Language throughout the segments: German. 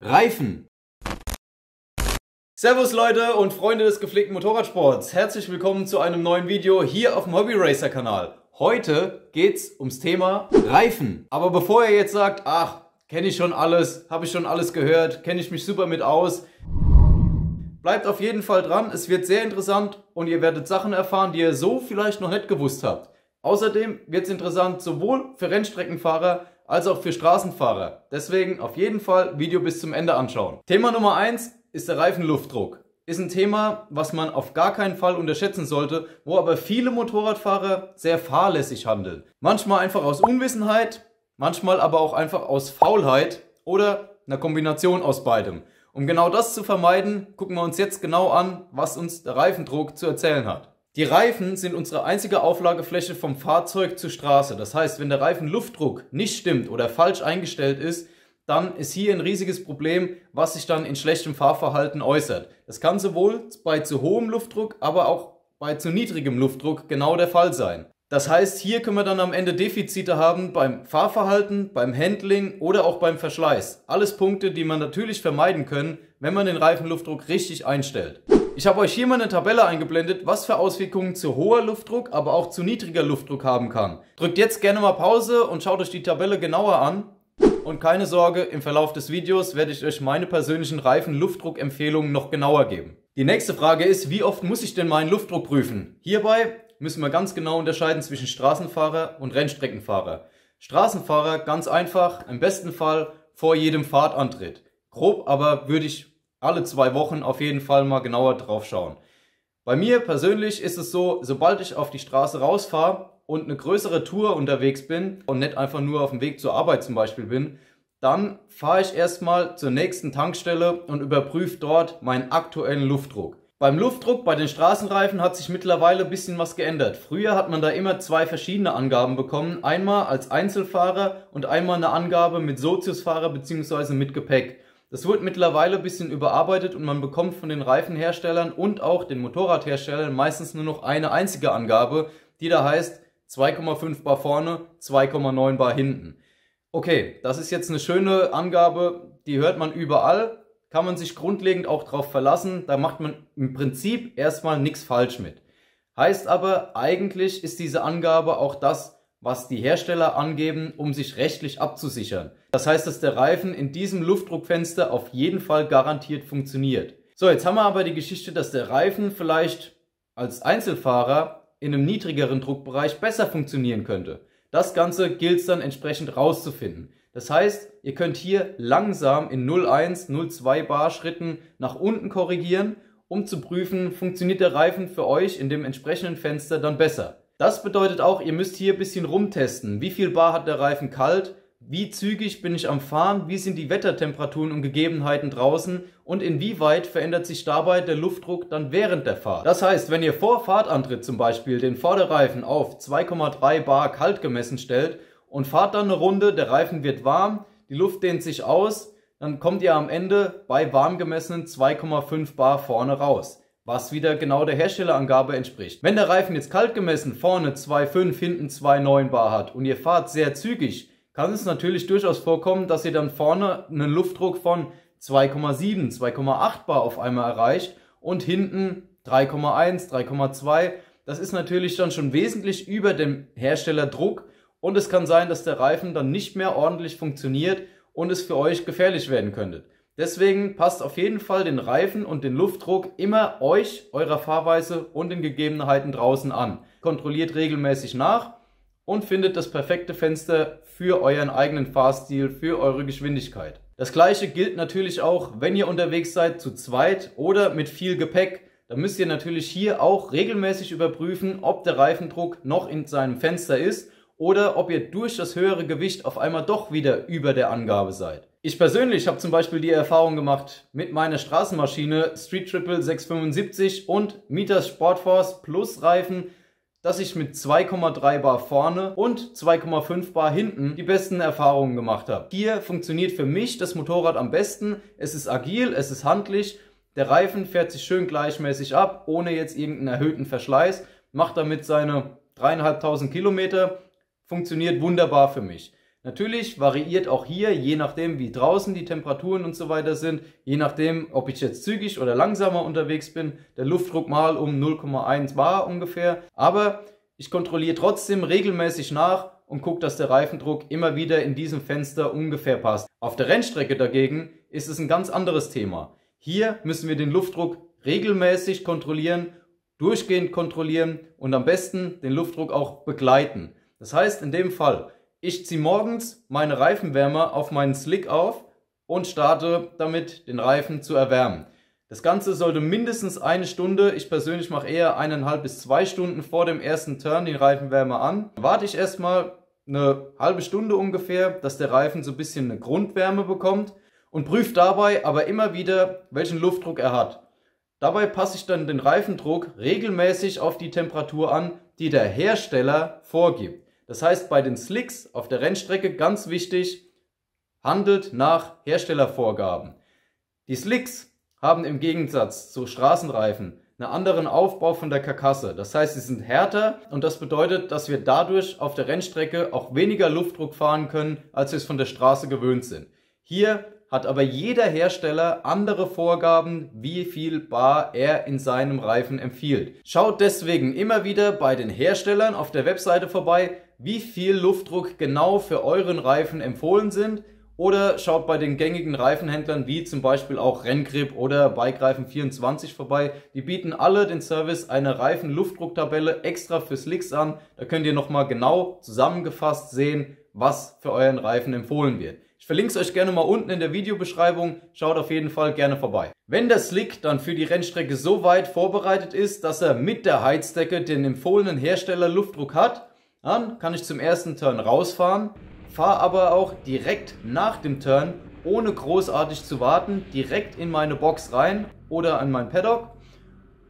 Reifen. Servus Leute und Freunde des gepflegten Motorradsports. Herzlich willkommen zu einem neuen Video hier auf dem Hobby Racer Kanal. Heute geht's ums Thema Reifen. Aber bevor ihr jetzt sagt, ach, kenne ich schon alles, habe ich schon alles gehört, kenne ich mich super mit aus, bleibt auf jeden Fall dran. Es wird sehr interessant und ihr werdet Sachen erfahren, die ihr so vielleicht noch nicht gewusst habt. Außerdem wird es interessant sowohl für Rennstreckenfahrer als auch für Straßenfahrer. Deswegen auf jeden Fall Video bis zum Ende anschauen. Thema Nummer 1 ist der Reifenluftdruck. Ist ein Thema, was man auf gar keinen Fall unterschätzen sollte, wo aber viele Motorradfahrer sehr fahrlässig handeln. Manchmal einfach aus Unwissenheit, manchmal aber auch einfach aus Faulheit oder einer Kombination aus beidem. Um genau das zu vermeiden, gucken wir uns jetzt genau an, was uns der Reifendruck zu erzählen hat. Die Reifen sind unsere einzige Auflagefläche vom Fahrzeug zur Straße. Das heißt, wenn der Reifenluftdruck nicht stimmt oder falsch eingestellt ist, dann ist hier ein riesiges Problem, was sich dann in schlechtem Fahrverhalten äußert. Das kann sowohl bei zu hohem Luftdruck, aber auch bei zu niedrigem Luftdruck genau der Fall sein. Das heißt, hier können wir dann am Ende Defizite haben beim Fahrverhalten, beim Handling oder auch beim Verschleiß. Alles Punkte, die man natürlich vermeiden können, wenn man den Reifenluftdruck richtig einstellt. Ich habe euch hier mal eine Tabelle eingeblendet, was für Auswirkungen zu hoher Luftdruck, aber auch zu niedriger Luftdruck haben kann. Drückt jetzt gerne mal Pause und schaut euch die Tabelle genauer an. Und keine Sorge, im Verlauf des Videos werde ich euch meine persönlichen Reifenluftdruckempfehlungen noch genauer geben. Die nächste Frage ist, wie oft muss ich denn meinen Luftdruck prüfen? Hierbei müssen wir ganz genau unterscheiden zwischen Straßenfahrer und Rennstreckenfahrer. Straßenfahrer ganz einfach, im besten Fall vor jedem Fahrtantritt. Grob aber würde ich alle 2 Wochen auf jeden Fall mal genauer drauf schauen. Bei mir persönlich ist es so, sobald ich auf die Straße rausfahre und eine größere Tour unterwegs bin und nicht einfach nur auf dem Weg zur Arbeit zum Beispiel bin, dann fahre ich erstmal zur nächsten Tankstelle und überprüfe dort meinen aktuellen Luftdruck. Beim Luftdruck bei den Straßenreifen hat sich mittlerweile ein bisschen was geändert. Früher hat man da immer 2 verschiedene Angaben bekommen. Einmal als Einzelfahrer und einmal eine Angabe mit Soziusfahrer bzw. mit Gepäck. Das wurde mittlerweile ein bisschen überarbeitet und man bekommt von den Reifenherstellern und auch den Motorradherstellern meistens nur noch eine einzige Angabe, die da heißt 2,5 Bar vorne, 2,9 Bar hinten. Okay, das ist jetzt eine schöne Angabe, die hört man überall, kann man sich grundlegend auch drauf verlassen, da macht man im Prinzip erstmal nichts falsch mit. Heißt aber, eigentlich ist diese Angabe auch das, was die Hersteller angeben, um sich rechtlich abzusichern. Das heißt, dass der Reifen in diesem Luftdruckfenster auf jeden Fall garantiert funktioniert. So, jetzt haben wir aber die Geschichte, dass der Reifen vielleicht als Einzelfahrer in einem niedrigeren Druckbereich besser funktionieren könnte. Das Ganze gilt es dann entsprechend rauszufinden. Das heißt, ihr könnt hier langsam in 0,1, 0,2 Bar Schritten nach unten korrigieren, um zu prüfen, funktioniert der Reifen für euch in dem entsprechenden Fenster dann besser. Das bedeutet auch, ihr müsst hier ein bisschen rumtesten. Wie viel Bar hat der Reifen kalt? Wie zügig bin ich am Fahren? Wie sind die Wettertemperaturen und Gegebenheiten draußen? Und inwieweit verändert sich dabei der Luftdruck dann während der Fahrt? Das heißt, wenn ihr vor Fahrtantritt zum Beispiel den Vorderreifen auf 2,3 Bar kalt gemessen stellt und fahrt dann eine Runde, der Reifen wird warm, die Luft dehnt sich aus, dann kommt ihr am Ende bei warm gemessenen 2,5 Bar vorne raus, was wieder genau der Herstellerangabe entspricht. Wenn der Reifen jetzt kalt gemessen vorne 2,5, hinten 2,9 Bar hat und ihr fahrt sehr zügig, kann es natürlich durchaus vorkommen, dass ihr dann vorne einen Luftdruck von 2,7, 2,8 Bar auf einmal erreicht und hinten 3,1, 3,2. Das ist natürlich dann schon wesentlich über dem Herstellerdruck und es kann sein, dass der Reifen dann nicht mehr ordentlich funktioniert und es für euch gefährlich werden könnte. Deswegen passt auf jeden Fall den Reifen und den Luftdruck immer euch, eurer Fahrweise und den Gegebenheiten draußen an. Kontrolliert regelmäßig nach und findet das perfekte Fenster für euren eigenen Fahrstil, für eure Geschwindigkeit. Das gleiche gilt natürlich auch, wenn ihr unterwegs seid zu zweit oder mit viel Gepäck. Da müsst ihr natürlich hier auch regelmäßig überprüfen, ob der Reifendruck noch in seinem Fenster ist oder ob ihr durch das höhere Gewicht auf einmal doch wieder über der Angabe seid. Ich persönlich habe zum Beispiel die Erfahrung gemacht mit meiner Straßenmaschine Street Triple 675 und Mitas Sportforce Plus Reifen, dass ich mit 2,3 Bar vorne und 2,5 Bar hinten die besten Erfahrungen gemacht habe. Hier funktioniert für mich das Motorrad am besten. Es ist agil, es ist handlich, der Reifen fährt sich schön gleichmäßig ab, ohne jetzt irgendeinen erhöhten Verschleiß, macht damit seine 3.500 Kilometer, funktioniert wunderbar für mich. Natürlich variiert auch hier, je nachdem wie draußen die Temperaturen und so weiter sind, je nachdem ob ich jetzt zügig oder langsamer unterwegs bin, der Luftdruck mal um 0,1 bar ungefähr. Aber ich kontrolliere trotzdem regelmäßig nach und gucke, dass der Reifendruck immer wieder in diesem Fenster ungefähr passt. Auf der Rennstrecke dagegen ist es ein ganz anderes Thema. Hier müssen wir den Luftdruck regelmäßig kontrollieren, durchgehend kontrollieren und am besten den Luftdruck auch begleiten. Das heißt in dem Fall, ich ziehe morgens meine Reifenwärmer auf meinen Slick auf und starte damit, den Reifen zu erwärmen. Das Ganze sollte mindestens eine Stunde, ich persönlich mache eher 1,5 bis 2 Stunden vor dem ersten Turn den Reifenwärmer an. Dann warte ich erstmal eine halbe Stunde ungefähr, dass der Reifen so ein bisschen eine Grundwärme bekommt und prüfe dabei aber immer wieder, welchen Luftdruck er hat. Dabei passe ich dann den Reifendruck regelmäßig auf die Temperatur an, die der Hersteller vorgibt. Das heißt, bei den Slicks auf der Rennstrecke ganz wichtig, handelt nach Herstellervorgaben. Die Slicks haben im Gegensatz zu Straßenreifen einen anderen Aufbau von der Karkasse. Das heißt, sie sind härter und das bedeutet, dass wir dadurch auf der Rennstrecke auch weniger Luftdruck fahren können, als wir es von der Straße gewöhnt sind. Hier hat aber jeder Hersteller andere Vorgaben, wie viel bar er in seinem Reifen empfiehlt. Schaut deswegen immer wieder bei den Herstellern auf der Webseite vorbei, wie viel Luftdruck genau für euren Reifen empfohlen sind, oder schaut bei den gängigen Reifenhändlern wie zum Beispiel auch Renngrip oder Bikereifen24 vorbei. Die bieten alle den Service einer Reifen-Luftdrucktabelle extra für Slicks an. Da könnt ihr nochmal genau zusammengefasst sehen, was für euren Reifen empfohlen wird. Ich verlinke es euch gerne mal unten in der Videobeschreibung, schaut auf jeden Fall gerne vorbei. Wenn der Slick dann für die Rennstrecke so weit vorbereitet ist, dass er mit der Heizdecke den empfohlenen Hersteller Luftdruck hat, dann kann ich zum ersten Turn rausfahren, fahre aber auch direkt nach dem Turn, ohne großartig zu warten, direkt in meine Box rein oder an mein Paddock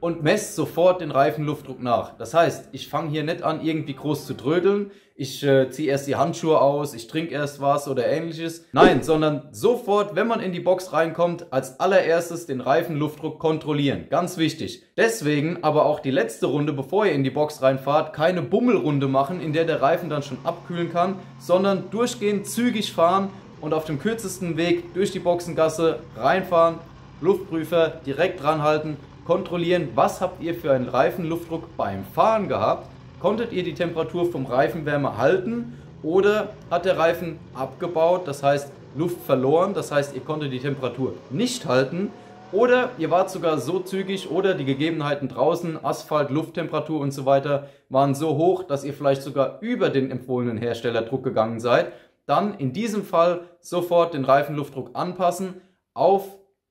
und messe sofort den Reifenluftdruck nach. Das heißt, ich fange hier nicht an, irgendwie groß zu trödeln, ich ziehe erst die Handschuhe aus, ich trinke erst was oder ähnliches. Nein, sondern sofort, wenn man in die Box reinkommt, als allererstes den Reifenluftdruck kontrollieren. Ganz wichtig. Deswegen aber auch die letzte Runde, bevor ihr in die Box reinfahrt, keine Bummelrunde machen, in der der Reifen dann schon abkühlen kann, sondern durchgehend zügig fahren und auf dem kürzesten Weg durch die Boxengasse reinfahren, Luftprüfer direkt dranhalten, kontrollieren, was habt ihr für einen Reifenluftdruck beim Fahren gehabt. Konntet ihr die Temperatur vom Reifenwärmer halten oder hat der Reifen abgebaut, das heißt Luft verloren, das heißt ihr konntet die Temperatur nicht halten oder ihr wart sogar so zügig oder die Gegebenheiten draußen, Asphalt, Lufttemperatur und so weiter waren so hoch, dass ihr vielleicht sogar über den empfohlenen Herstellerdruck gegangen seid. Dann in diesem Fall sofort den Reifenluftdruck anpassen auf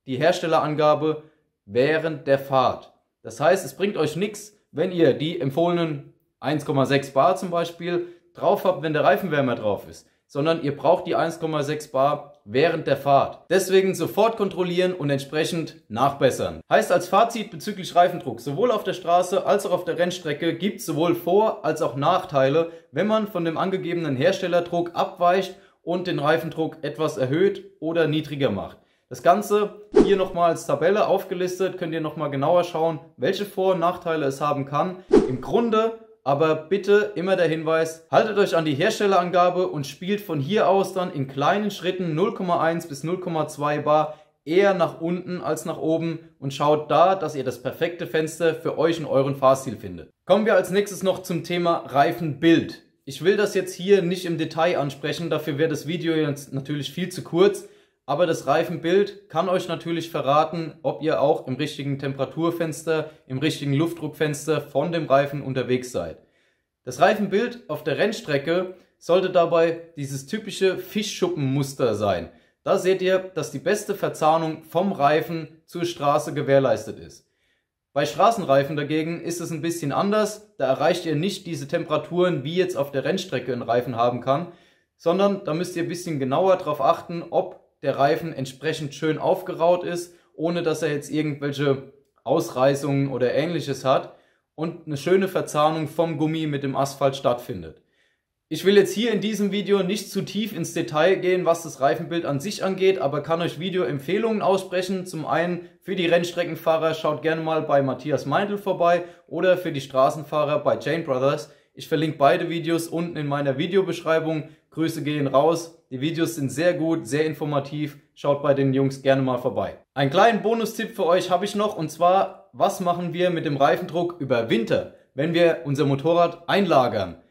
die Herstellerangabe während der Fahrt. Das heißt, es bringt euch nichts, wenn ihr die empfohlenen 1,6 bar zum Beispiel drauf habt, wenn der Reifenwärmer drauf ist, sondern ihr braucht die 1,6 bar während der Fahrt. Deswegen sofort kontrollieren und entsprechend nachbessern. Heißt als Fazit bezüglich Reifendruck, sowohl auf der Straße als auch auf der Rennstrecke gibt es sowohl Vor- als auch Nachteile, wenn man von dem angegebenen Herstellerdruck abweicht und den Reifendruck etwas erhöht oder niedriger macht. Das Ganze hier nochmal als Tabelle aufgelistet, könnt ihr nochmal genauer schauen, welche Vor- und Nachteile es haben kann. Im Grunde aber bitte immer der Hinweis, haltet euch an die Herstellerangabe und spielt von hier aus dann in kleinen Schritten 0,1 bis 0,2 bar eher nach unten als nach oben und schaut da, dass ihr das perfekte Fenster für euch und euren Fahrstil findet. Kommen wir als nächstes noch zum Thema Reifenbild. Ich will das jetzt hier nicht im Detail ansprechen, dafür wäre das Video jetzt natürlich viel zu kurz. Aber das Reifenbild kann euch natürlich verraten, ob ihr auch im richtigen Temperaturfenster, im richtigen Luftdruckfenster von dem Reifen unterwegs seid. Das Reifenbild auf der Rennstrecke sollte dabei dieses typische Fischschuppenmuster sein. Da seht ihr, dass die beste Verzahnung vom Reifen zur Straße gewährleistet ist. Bei Straßenreifen dagegen ist es ein bisschen anders. Da erreicht ihr nicht diese Temperaturen, wie jetzt auf der Rennstrecke ein Reifen haben kann, sondern da müsst ihr ein bisschen genauer darauf achten, ob der Reifen entsprechend schön aufgeraut ist, ohne dass er jetzt irgendwelche Ausreißungen oder ähnliches hat und eine schöne Verzahnung vom Gummi mit dem Asphalt stattfindet. Ich will jetzt hier in diesem Video nicht zu tief ins Detail gehen, was das Reifenbild an sich angeht, aber kann euch Videoempfehlungen aussprechen. Zum einen für die Rennstreckenfahrer schaut gerne mal bei Matthias Meindl vorbei oder für die Straßenfahrer bei Chain Brothers. Ich verlinke beide Videos unten in meiner Videobeschreibung. Grüße gehen raus. Die Videos sind sehr gut, sehr informativ. Schaut bei den Jungs gerne mal vorbei. Einen kleinen Bonustipp für euch habe ich noch, und zwar, was machen wir mit dem Reifendruck über Winter, wenn wir unser Motorrad einlagern?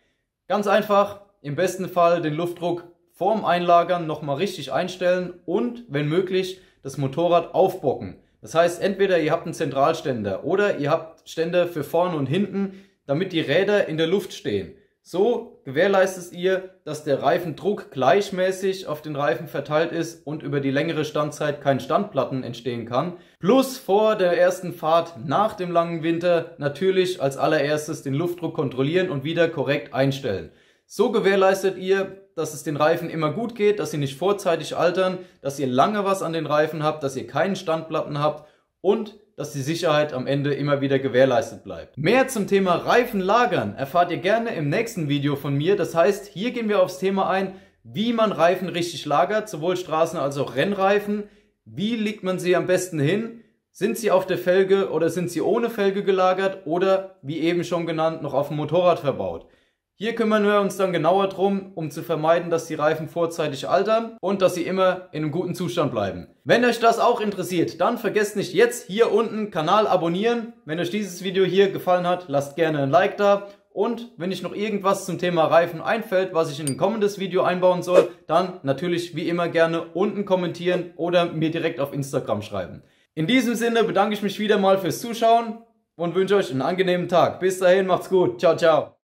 Ganz einfach, im besten Fall den Luftdruck vorm Einlagern nochmal richtig einstellen und, wenn möglich, das Motorrad aufbocken. Das heißt, entweder ihr habt einen Zentralständer oder ihr habt Ständer für vorne und hinten, damit die Räder in der Luft stehen. So gewährleistet ihr, dass der Reifendruck gleichmäßig auf den Reifen verteilt ist und über die längere Standzeit kein Standplatten entstehen kann. Plus vor der ersten Fahrt nach dem langen Winter natürlich als allererstes den Luftdruck kontrollieren und wieder korrekt einstellen. So gewährleistet ihr, dass es den Reifen immer gut geht, dass sie nicht vorzeitig altern, dass ihr lange was an den Reifen habt, dass ihr keinen Standplatten habt und dass die Sicherheit am Ende immer wieder gewährleistet bleibt. Mehr zum Thema Reifen lagern erfahrt ihr gerne im nächsten Video von mir. Das heißt, hier gehen wir aufs Thema ein, wie man Reifen richtig lagert, sowohl Straßen- als auch Rennreifen. Wie legt man sie am besten hin? Sind sie auf der Felge oder sind sie ohne Felge gelagert oder, wie eben schon genannt, noch auf dem Motorrad verbaut? Hier kümmern wir uns dann genauer drum, um zu vermeiden, dass die Reifen vorzeitig altern und dass sie immer in einem guten Zustand bleiben. Wenn euch das auch interessiert, dann vergesst nicht jetzt hier unten Kanal abonnieren. Wenn euch dieses Video hier gefallen hat, lasst gerne ein Like da. Und wenn euch noch irgendwas zum Thema Reifen einfällt, was ich in ein kommendes Video einbauen soll, dann natürlich wie immer gerne unten kommentieren oder mir direkt auf Instagram schreiben. In diesem Sinne bedanke ich mich wieder mal fürs Zuschauen und wünsche euch einen angenehmen Tag. Bis dahin, macht's gut. Ciao, ciao.